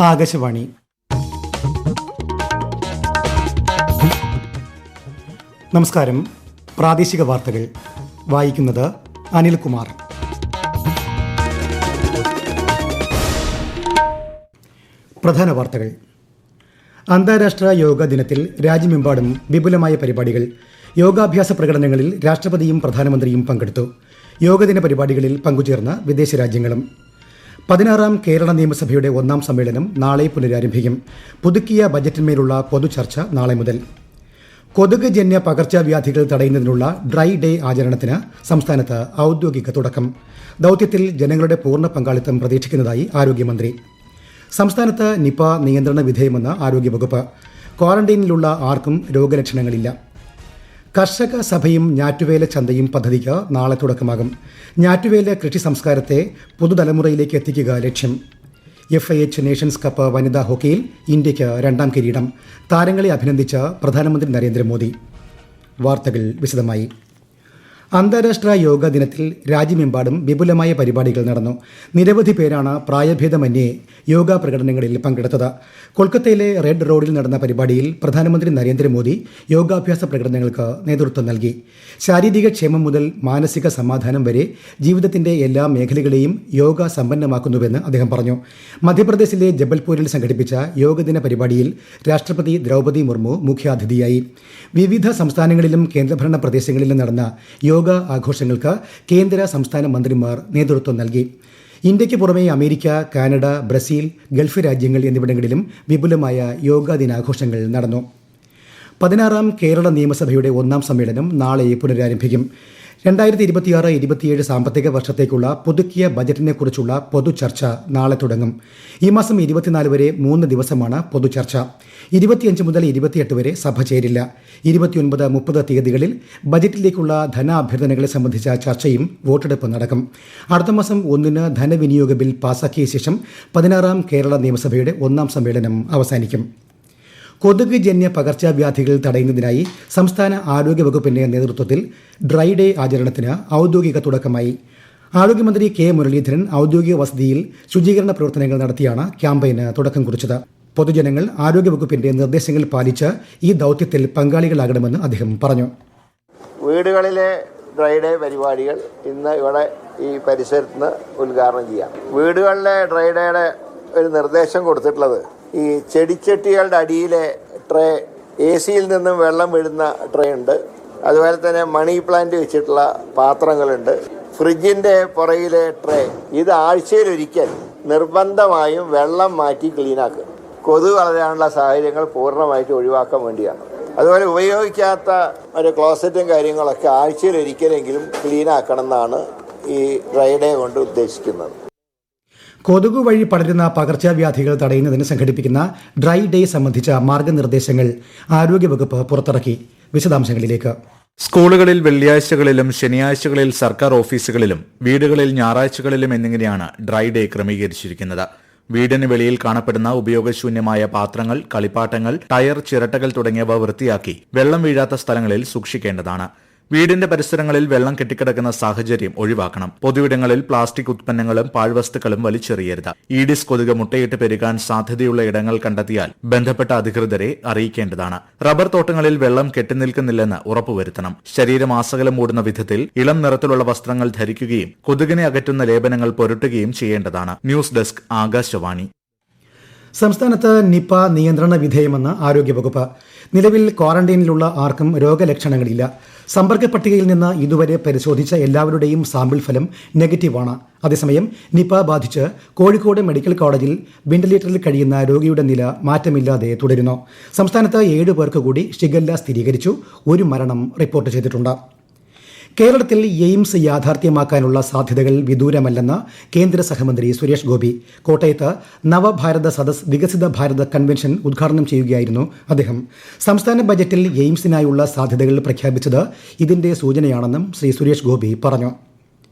ആകാശവാണി. നമസ്കാരം. പ്രാദേശിക വാർത്തകൾ വായിക്കുന്നത് അനിൽകുമാർ. പ്രധാന വാർത്തകൾ. അന്താരാഷ്ട്ര യോഗ ദിനത്തിൽ രാജ്യമെമ്പാടും വിപുലമായ പരിപാടികൾ. യോഗാഭ്യാസ പ്രകടനങ്ങളിൽ രാഷ്ട്രപതിയും പ്രധാനമന്ത്രിയും പങ്കെടുത്തു. യോഗദിന പരിപാടികളിൽ പങ്കുചേർന്ന വിദേശ രാജ്യങ്ങളും. 16ാം കേരള നിയമസഭയുടെ 1ാം സമ്മേളനം നാളെ പുനരാരംഭിക്കും. പുതുക്കിയ ബജറ്റിന്മേലുള്ള പൊതുചർച്ച നാളെ മുതൽ. കൊതുക് ജന്യ പകർച്ചവ്യാധികൾ തടയുന്നതിനുള്ള ഡ്രൈ ഡേ ആചരണത്തിന് സംസ്ഥാനത്ത് ഔദ്യോഗിക തുടക്കം. ദൌത്യത്തിൽ ജനങ്ങളുടെ പൂർണ്ണ പങ്കാളിത്തം പ്രതീക്ഷിക്കുന്നതായി ആരോഗ്യമന്ത്രി. സംസ്ഥാനത്ത് നിപ നിയന്ത്രണ വിധേയമെന്ന് ആരോഗ്യവകുപ്പ്. ക്വാറന്റൈനിലുള്ള ആർക്കും രോഗലക്ഷണങ്ങളില്ല. കർഷക സഭയും ഞാറ്റുവേല ചന്തയും പദ്ധതിക്ക് നാളെ തുടക്കമാകും. ഞാറ്റുവേല കൃഷി സംസ്കാരത്തെ പുതുതലമുറയിലേക്ക് എത്തിക്കുക ലക്ഷ്യം. FIH നേഷൻസ് കപ്പ് വനിതാ ഹോക്കിയിൽ ഇന്ത്യയ്ക്ക് 2ാം കിരീടം. താരങ്ങളെ അഭിനന്ദിച്ച പ്രധാനമന്ത്രി നരേന്ദ്രമോദി. വാർത്തകൾ വിശദമായി. അന്താരാഷ്ട്ര യോഗ ദിനത്തിൽ രാജ്യമെമ്പാടും വിപുലമായ പരിപാടികൾ നടന്നു. നിരവധി പേരാണ് പ്രായഭേദമന്യേ യോഗ പ്രകടനങ്ങളിൽ പങ്കെടുത്തത്. കൊൽക്കത്തയിലെ റെഡ് റോഡിൽ നടന്ന പരിപാടിയിൽ പ്രധാനമന്ത്രി നരേന്ദ്രമോദി യോഗാഭ്യാസ പ്രകടനങ്ങൾക്ക് നേതൃത്വം നൽകി. ശാരീരിക ക്ഷേമം മുതൽ മാനസിക സമാധാനം വരെ ജീവിതത്തിന്റെ എല്ലാ മേഖലകളെയും യോഗ സമ്പന്നമാക്കുന്നുവെന്ന് അദ്ദേഹം പറഞ്ഞു. മധ്യപ്രദേശിലെ ജബൽപൂരിൽ സംഘടിപ്പിച്ച യോഗദിന പരിപാടിയിൽ രാഷ്ട്രപതി ദ്രൗപദി മുർമു മുഖ്യാതിഥിയായി. വിവിധ സംസ്ഥാനങ്ങളിലും കേന്ദ്രഭരണ പ്രദേശങ്ങളിലും നടന്ന യോഗ ആഘോഷങ്ങൾക്ക് കേന്ദ്ര സംസ്ഥാന മന്ത്രിമാർ നേതൃത്വം നൽകി. ഇന്ത്യയ്ക്ക് പുറമെ അമേരിക്ക, കാനഡ, ബ്രസീൽ, ഗൾഫ് രാജ്യങ്ങൾ എന്നിവിടങ്ങളിലും വിപുലമായ യോഗാ ദിനാഘോഷങ്ങൾ നടന്നു. 16ാം കേരള നിയമസഭയുടെ 1ാം സമ്മേളനം നാളെ പുനരാരംഭിക്കും. 2026-27 സാമ്പത്തിക വർഷത്തേക്കുള്ള പുതുക്കിയ ബജറ്റിനെക്കുറിച്ചുള്ള പൊതുചർച്ച നാളെ തുടങ്ങും. ഈ മാസം 24 വരെ 3 ദിവസമാണ് പൊതുചർച്ച. 25 മുതൽ 28 വരെ സഭ ചേരില്ല. 29-30 തീയതികളിൽ ബജറ്റിലേക്കുള്ള ധനാഭ്യർത്ഥനകളെ സംബന്ധിച്ച ചർച്ചയും വോട്ടെടുപ്പ് നടക്കും. അടുത്ത മാസം 1-ന് ധനവിനിയോഗ ബിൽ പാസാക്കിയ ശേഷം 16ാം കേരള നിയമസഭയുടെ 1ാം സമ്മേളനം അവസാനിക്കും. കൊതുക് ജന്യ പകർച്ചവ്യാധികൾ തടയുന്നതിനായി സംസ്ഥാന ആരോഗ്യവകുപ്പിന്റെ നേതൃത്വത്തിൽ ഡ്രൈ ഡേ ആചരണത്തിന് ഔദ്യോഗിക തുടക്കമായി. ആരോഗ്യമന്ത്രി കെ മുരളീധരൻ ഔദ്യോഗിക വസതിയിൽ ശുചീകരണ പ്രവർത്തനങ്ങൾ നടത്തിയാണ് ക്യാമ്പയിന് തുടക്കം കുറിച്ചത്. പൊതുജനങ്ങൾ ആരോഗ്യവകുപ്പിന്റെ നിർദ്ദേശങ്ങൾ പാലിച്ച് ഈ ദൌത്യത്തിൽ പങ്കാളികളാകണമെന്ന് അദ്ദേഹം പറഞ്ഞു. വീടുകളിലെ ഡ്രൈ ഡേ പരിപാടികൾ ഇന്ന് ഇവിടെ ഈ പരിസരത്ത് നിന്ന് ഉദ്ഘാടനം ചെയ്യാം. വീടുകളിലെ ഡ്രൈ ഡേയുടെ ഒരു നിർദ്ദേശം കൊടുത്തിട്ടുള്ളത്, ഈ ചെടിച്ചട്ടികളുടെ അടിയിലെ ട്രേ, AC-യിൽ നിന്നും വെള്ളം വീഴുന്ന ട്രേ ഉണ്ട്, അതുപോലെ തന്നെ മണി പ്ലാന്റ് വെച്ചിട്ടുള്ള പാത്രങ്ങളുണ്ട്, ഫ്രിഡ്ജിൻ്റെ പുറകിലെ ട്രേ. ഇത് ആഴ്ചയിലൊരിക്കൽ നിർബന്ധമായും വെള്ളം മാറ്റി ക്ലീനാക്കുക. കൊതുക് വളരാനുള്ള സാഹചര്യങ്ങൾ പൂർണ്ണമായിട്ട് ഒഴിവാക്കാൻ വേണ്ടിയാണ്. അതുപോലെ ഉപയോഗിക്കാത്ത ഒരു ക്ലോസറ്റും കാര്യങ്ങളൊക്കെ ആഴ്ചയിലൊരിക്കലെങ്കിലും ക്ലീനാക്കണം എന്നാണ് ഈ ഡ്രൈ ഡേ കൊണ്ട് ഉദ്ദേശിക്കുന്നത്. കൊതുക് വഴി പടരുന്ന പകർച്ചവ്യാധികൾ തടയുന്നതിന് സംഘടിപ്പിക്കുന്ന ഡ്രൈ ഡേ സംബന്ധിച്ച മാർഗനിർദ്ദേശങ്ങൾ ആരോഗ്യവകുപ്പ് പുറത്തിറക്കി. വിശദാംശങ്ങളിലേക്ക്. സ്കൂളുകളിൽ വെള്ളിയാഴ്ചകളിലും ശനിയാഴ്ചകളിൽ സർക്കാർ ഓഫീസുകളിലും വീടുകളിൽ ഞായറാഴ്ചകളിലും എന്നിങ്ങനെയാണ് ഡ്രൈ ഡേ ക്രമീകരിച്ചിരിക്കുന്നത്. വീടിന് വെളിയിൽ കാണപ്പെടുന്ന ഉപയോഗശൂന്യമായ പാത്രങ്ങൾ, കളിപ്പാട്ടങ്ങൾ, ടയർ, ചിരട്ടകൾ തുടങ്ങിയവ വൃത്തിയാക്കി വെള്ളം വീഴാത്ത സ്ഥലങ്ങളിൽ സൂക്ഷിക്കേണ്ടതാണ്. വീടിന്റെ പരിസരങ്ങളിൽ വെള്ളം കെട്ടിക്കിടക്കുന്ന സാഹചര്യം ഒഴിവാക്കണം. പൊതുവിടങ്ങളിൽ പ്ലാസ്റ്റിക് ഉത്പന്നങ്ങളും പാഴ്വസ്തുക്കളും വലിച്ചെറിയരുത്. ഈഡിസ് കൊതുക് മുട്ടയിട്ട് പെരുകാൻ സാധ്യതയുള്ള ഇടങ്ങൾ കണ്ടെത്തിയാൽ ബന്ധപ്പെട്ട അധികൃതരെ അറിയിക്കേണ്ടതാണ്. റബ്ബർ തോട്ടങ്ങളിൽ വെള്ളം കെട്ടിനിൽക്കുന്നില്ലെന്ന് ഉറപ്പുവരുത്തണം. ശരീരമാസകലം മൂടുന്ന വിധത്തിൽ ഇളം നിറത്തിലുള്ള വസ്ത്രങ്ങൾ ധരിക്കുകയും കൊതുകിനെ അകറ്റുന്ന ലേപനങ്ങൾ പുരട്ടുകയും ചെയ്യേണ്ടതാണ്. News desk, Akashvani. സംസ്ഥാനത്ത് നിപ നിയന്ത്രണ വിധേയമെന്ന് ആരോഗ്യവകുപ്പ്. നിലവിൽ ക്വാറന്റൈനിലുള്ള ആർക്കും രോഗലക്ഷണങ്ങളില്ല. സമ്പർക്ക പട്ടികയിൽ നിന്ന് ഇതുവരെ പരിശോധിച്ച എല്ലാവരുടെയും സാമ്പിൾ ഫലം നെഗറ്റീവാണ്. അതേസമയം നിപ ബാധിച്ച് കോഴിക്കോട് മെഡിക്കൽ കോളേജിൽ വെന്റിലേറ്ററിൽ കഴിയുന്ന രോഗിയുടെ നില മാറ്റമില്ലാതെ തുടരുന്നു. സംസ്ഥാനത്ത് 7 പേർക്ക് കൂടി ഷിഗല്ല സ്ഥിരീകരിച്ചു. 1 മരണം റിപ്പോർട്ട് ചെയ്തിട്ടുണ്ട്. കേരളത്തിൽ എയിംസ് യാഥാർത്ഥ്യമാക്കാനുള്ള സാധ്യതകൾ വിദൂരമല്ലെന്ന് കേന്ദ്ര സഹമന്ത്രി സുരേഷ് ഗോപി. കോട്ടയത്ത് നവഭാരത സദസ് വികസിത ഭാരത കൺവെൻഷൻ ഉദ്ഘാടനം ചെയ്യുകയായിരുന്നു അദ്ദേഹം. സംസ്ഥാന ബജറ്റിൽ എയിംസിനായുള്ള സാധ്യതകൾ പ്രഖ്യാപിച്ചത് ഇതിന്റെ സൂചനയാണെന്നും ശ്രീ സുരേഷ് ഗോപി പറഞ്ഞു.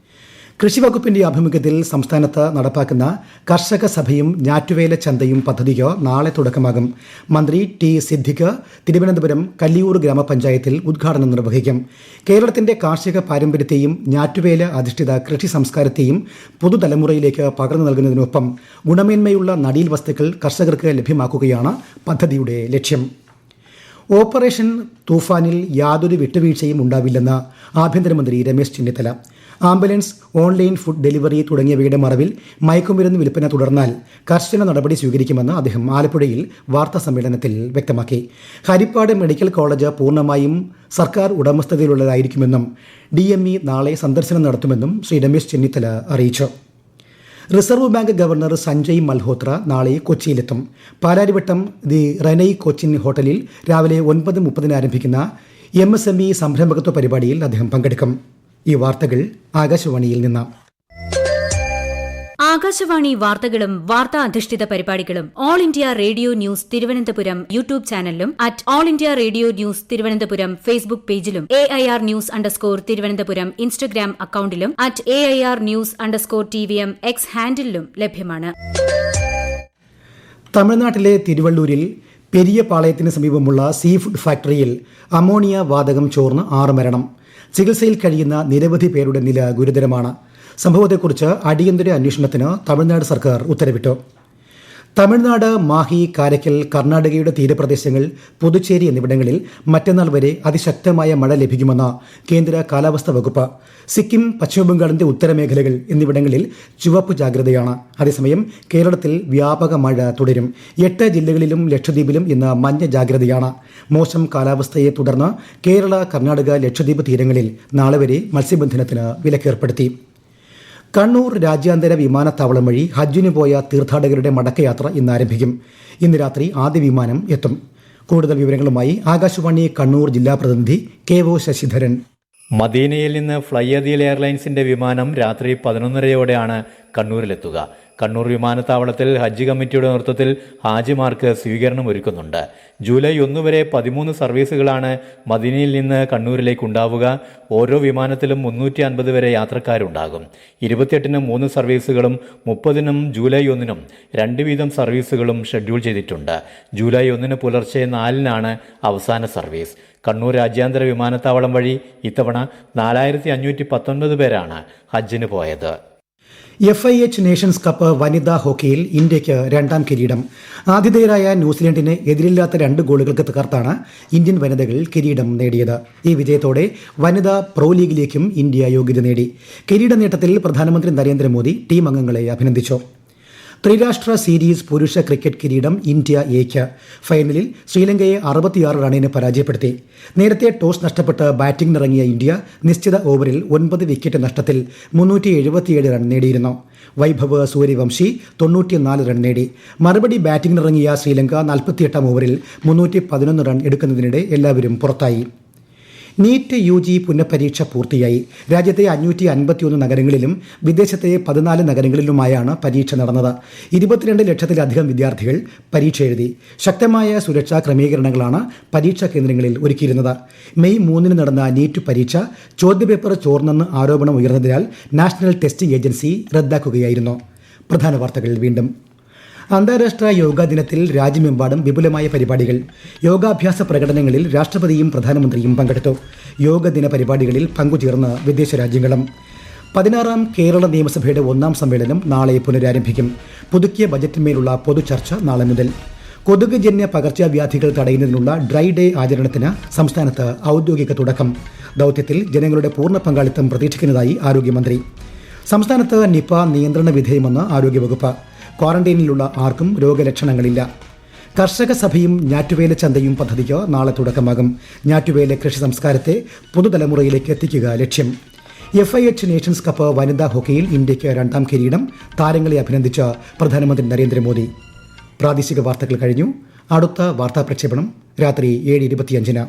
കൃഷിവകുപ്പിന്റെ ആഭിമുഖ്യത്തിൽ സംസ്ഥാനത്ത് നടപ്പാക്കുന്ന കർഷക സഭയും ഞാറ്റുവേല ചന്തയും പദ്ധതിക്ക് നാളെ തുടക്കമാകും. മന്ത്രി ടി സിദ്ദിഖ് തിരുവനന്തപുരം കല്ലിയൂർ ഗ്രാമപഞ്ചായത്തിൽ ഉദ്ഘാടനം നിർവഹിക്കും. കേരളത്തിന്റെ കാർഷിക പാരമ്പര്യത്തെയും ഞാറ്റുവേല അധിഷ്ഠിത കൃഷി സംസ്കാരത്തെയും പുതുതലമുറയിലേക്ക് പകർന്നു നൽകുന്നതിനൊപ്പം ഗുണമേന്മയുള്ള നടീൽ വസ്തുക്കൾ കർഷകർക്ക് ലഭ്യമാക്കുകയാണ് പദ്ധതിയുടെ ലക്ഷ്യം. ഓപ്പറേഷൻ തൂഫാനിൽ യാതൊരു വിട്ടുവീഴ്ചയും ഉണ്ടാവില്ലെന്ന് ആഭ്യന്തരമന്ത്രി Ramesh Chennithala. Ambulance, online food delivery തുടങ്ങിയവയുടെ മറവിൽ മയക്കുമരുന്ന് വിൽപ്പന തുടർന്നാൽ കർശന നടപടി സ്വീകരിക്കുമെന്ന് അദ്ദേഹം ആലപ്പുഴയിൽ വാർത്താസമ്മേളനത്തിൽ വ്യക്തമാക്കി. ഹരിപ്പാട് മെഡിക്കൽ കോളേജ് പൂർണ്ണമായും സർക്കാർ ഉടമസ്ഥതയിലുള്ളതായിരിക്കുമെന്നും DME നാളെ സന്ദർശനം നടത്തുമെന്നും ശ്രീ രമേശ് ചെന്നിത്തല അറിയിച്ചു. Reserve bank governor Sanjay Malhotra നാളെ കൊച്ചിയിലെത്തും. പാലാരിവട്ടം ദി റെനൈ കൊച്ചിൻ ഹോട്ടലിൽ രാവിലെ 9:30 ആരംഭിക്കുന്ന MSME സംരംഭകത്വ പരിപാടിയിൽ അദ്ദേഹം പങ്കെടുക്കും. ഈ വാർത്തകൾ ആകാശവാണിയിൽ നിന്ന്. ആകാശവാണി വാർത്തകളും വാർത്താ അധിഷ്ഠിത പരിപാടികളും All India radio news Thiruvananthapuram YouTube ചാനലിലും @all India radio news Thiruvananthapuram Facebook പേജിലും AIR ന്യൂസ് _തിരുവനന്തപുരം ഇൻസ്റ്റഗ്രാം അക്കൌണ്ടിലും @AIR ന്യൂസ് _TVM X ഹാൻഡിലും ലഭ്യമാണ്. തമിഴ്നാട്ടിലെ തിരുവള്ളൂരിൽ പെരിയപാളയത്തിന് സമീപമുള്ള സീഫുഡ് ഫാക്ടറിയിൽ അമോണിയ വാതകം ചോർന്ന് 6 മരണം. ചികിത്സയിൽ കഴിയുന്ന നിരവധി പേരുടെ നില ഗുരുതരമാണ്. സംഭവത്തെക്കുറിച്ച് അടിയന്തര അന്വേഷണത്തിന് തമിഴ്നാട് സർക്കാർ ഉത്തരവിട്ടു. തമിഴ്നാട്, മാഹി, കാരയ്ക്കൽ, കർണാടകയുടെ തീരപ്രദേശങ്ങൾ, പുതുച്ചേരി എന്നിവിടങ്ങളിൽ മറ്റന്നാൾ വരെ അതിശക്തമായ മഴ ലഭിക്കുമെന്ന് കേന്ദ്ര കാലാവസ്ഥാ വകുപ്പ്. സിക്കിം, പശ്ചിമബംഗാളിന്റെ ഉത്തരമേഖലകൾ എന്നിവിടങ്ങളിൽ ചുവപ്പ് ജാഗ്രതയാണ്. അതേസമയം കേരളത്തിൽ വ്യാപക മഴ തുടരും. 8 ജില്ലകളിലും ലക്ഷദ്വീപിലും ഇന്ന് മഞ്ഞ ജാഗ്രതയാണ്. മോശം കാലാവസ്ഥയെ തുടർന്ന് കേരള, കർണാടക, ലക്ഷദ്വീപ് തീരങ്ങളിൽ നാളെ വരെ മത്സ്യബന്ധനത്തിന് വിലക്കേർപ്പെടുത്തി. കണ്ണൂർ രാജ്യാന്തര വിമാനത്താവളം വഴി ഹജ്ജിന് പോയ തീർത്ഥാടകരുടെ മടക്കയാത്ര ഇന്ന് ആരംഭിക്കും. ഇന്ന് രാത്രി ആദ്യ വിമാനം എത്തും. കൂടുതൽ വിവരങ്ങളുമായി ആകാശവാണി കണ്ണൂർ ജില്ലാ പ്രതിനിധി KO ശശിധരൻ. മദീനയിൽ നിന്ന് ഫ്ലൈ അദീൽ എയർലൈൻസിന്റെ വിമാനം രാത്രി 11:30യോടെയാണ് കണ്ണൂരിലെത്തുക. കണ്ണൂർ വിമാനത്താവളത്തിൽ ഹജ്ജ് കമ്മിറ്റിയുടെ നേതൃത്വത്തിൽ ഹാജിമാർക്ക് സ്വീകരണം ഒരുക്കുന്നുണ്ട്. ജൂലൈ 1 വരെ 13 സർവീസുകളാണ് മദീനയിൽ നിന്ന് കണ്ണൂരിലേക്ക് ഉണ്ടാവുക. ഓരോ വിമാനത്തിലും 350 വരെ യാത്രക്കാരുണ്ടാകും. 28-ന് 3 സർവീസുകളും 30-നും ജൂലൈ 1-നും 2 വീതം സർവീസുകളും ഷെഡ്യൂൾ ചെയ്തിട്ടുണ്ട്. ജൂലൈ 1-ന് പുലർച്ചെ 4-നാണ് അവസാന സർവീസ്. കണ്ണൂർ രാജ്യാന്തര വിമാനത്താവളം വഴി ഇത്തവണ 4519 പേരാണ് ഹജ്ജിന് പോയത്. FIH നേഷൻസ് കപ്പ് വനിതാ ഹോക്കിയിൽ ഇന്ത്യയ്ക്ക് 2ാം കിരീടം. ആതിഥേയരായ ന്യൂസിലൻഡിനെ എതിരില്ലാത്ത 2 ഗോളുകൾക്ക് തകർത്താണ് ഇന്ത്യൻ വനിതകൾ കിരീടം നേടിയത്. ഈ വിജയത്തോടെ വനിതാ പ്രോ ലീഗിലേക്കും ഇന്ത്യ യോഗ്യത നേടി. കിരീട നേട്ടത്തിൽ പ്രധാനമന്ത്രി നരേന്ദ്രമോദി ടീം അംഗങ്ങളെ അഭിനന്ദിച്ചു. ത്രിരാഷ്ട്ര സീരീസ് പുരുഷ ക്രിക്കറ്റ് കിരീടം ഇന്ത്യ എക്ക്. ഫൈനലിൽ ശ്രീലങ്കയെ 66 റണ്ണിന് പരാജയപ്പെടുത്തി. നേരത്തെ ടോസ് നഷ്ടപ്പെട്ട് ബാറ്റിംഗിനിറങ്ങിയ ഇന്ത്യ നിശ്ചിത ഓവറിൽ 9 വിക്കറ്റ് നഷ്ടത്തിൽ 377 റൺ നേടിയിരുന്നു. വൈഭവ് സൂര്യവംശി 94 റൺ നേടി. മറുപടി ബാറ്റിംഗിനിറങ്ങിയ ശ്രീലങ്ക 48-ാം ഓവറിൽ 311 റൺ എടുക്കുന്നതിനിടെ എല്ലാവരും പുറത്തായി. നീറ്റ് UG പുനഃപരീക്ഷ പൂർത്തിയായി. രാജ്യത്തെ 551 നഗരങ്ങളിലും വിദേശത്തെ 14 നഗരങ്ങളിലുമായാണ് പരീക്ഷ നടന്നത്. 22 ലക്ഷത്തിലധികം വിദ്യാർത്ഥികൾ പരീക്ഷ എഴുതി. ശക്തമായ സുരക്ഷാ ക്രമീകരണങ്ങളാണ് പരീക്ഷാ കേന്ദ്രങ്ങളിൽ ഒരുക്കിയിരുന്നത്. മെയ് 3-ന് നടന്ന നീറ്റ് പരീക്ഷ ചോദ്യപേപ്പർ ചോർന്നെന്ന് ആരോപണം ഉയർന്നതിനാൽ നാഷണൽ ടെസ്റ്റിംഗ് ഏജൻസി റദ്ദാക്കുകയായിരുന്നു. പ്രധാന വാർത്തകൾ വീണ്ടും. അന്താരാഷ്ട്ര യോഗാ ദിനത്തിൽ രാജ്യമെമ്പാടും വിപുലമായ പരിപാടികൾ. യോഗാഭ്യാസ പ്രകടനങ്ങളിൽ രാഷ്ട്രപതിയും പ്രധാനമന്ത്രിയും പങ്കെടുത്തു. യോഗദിന പരിപാടികളിൽ പങ്കുചേർന്ന് വിദേശ രാജ്യങ്ങളും. 16ാം കേരള നിയമസഭയുടെ 1ാം സമ്മേളനം നാളെ പുനരാരംഭിക്കും. പുതുക്കിയ ബജറ്റിന്മേലുള്ള പൊതുചർച്ച നാളെ മുതൽ. കൊതുക് ജന്യ പകർച്ചവ്യാധികൾ തടയുന്നതിനുള്ള ഡ്രൈ ഡേ ആചരണത്തിന് സംസ്ഥാനത്ത് ഔദ്യോഗിക തുടക്കം. ദൌത്യത്തിൽ ജനങ്ങളുടെ പൂർണ്ണ പങ്കാളിത്തം പ്രതീക്ഷിക്കുന്നതായി ആരോഗ്യമന്ത്രി. സംസ്ഥാനത്ത് നിപ നിയന്ത്രണ വിധേയമെന്ന് ആരോഗ്യവകുപ്പ്. ക്വാറന്റൈനിലുള്ള ആർക്കും രോഗലക്ഷണങ്ങളില്ല. കർഷക സഭയും ഞാറ്റുവേല ചന്തയും പദ്ധതിക്ക് നാളെ തുടക്കമാകും. ഞാറ്റുവേല കൃഷി സംസ്കാരത്തെ പുതുതലമുറയിലേക്ക് എത്തിക്കുക ലക്ഷ്യം. FIH നേഷൻസ് കപ്പ് വനിതാ ഹോക്കിയിൽ ഇന്ത്യയ്ക്ക് 2ാം കിരീടം. താരങ്ങളെ അഭിനന്ദിച്ച പ്രധാനമന്ത്രി നരേന്ദ്രമോദി. പ്രാദേശിക വാർത്തകൾ കഴിഞ്ഞു. അടുത്ത വാർത്താ പ്രക്ഷേപണം രാത്രി 7:25-ന്.